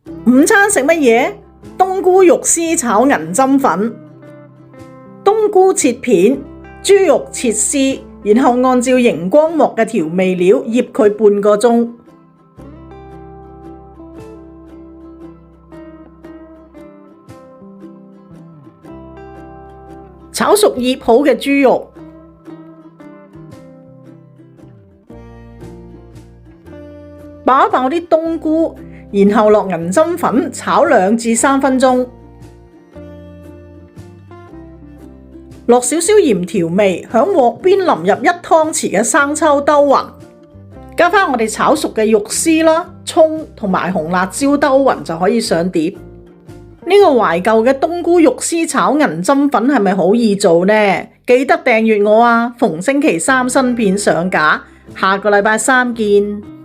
午餐食乜嘢？冬菇肉絲炒銀針粉。冬菇切片，豬肉切絲，然後按照熒光幕嘅調味料醃佢半個鐘。炒熟醃好嘅豬肉，爆一爆啲冬菇，然後落銀針粉炒2至3分鐘，落少少鹽調味，響鑊邊淋入1湯匙嘅生抽兜勻，加返我哋炒熟嘅肉絲啦、蔥同埋紅辣椒兜勻就可以上碟。呢個懷舊嘅冬菇肉絲炒銀針粉係咪好易做呢？記得訂閱我啊！逢星期3新片上架，下個禮拜3見。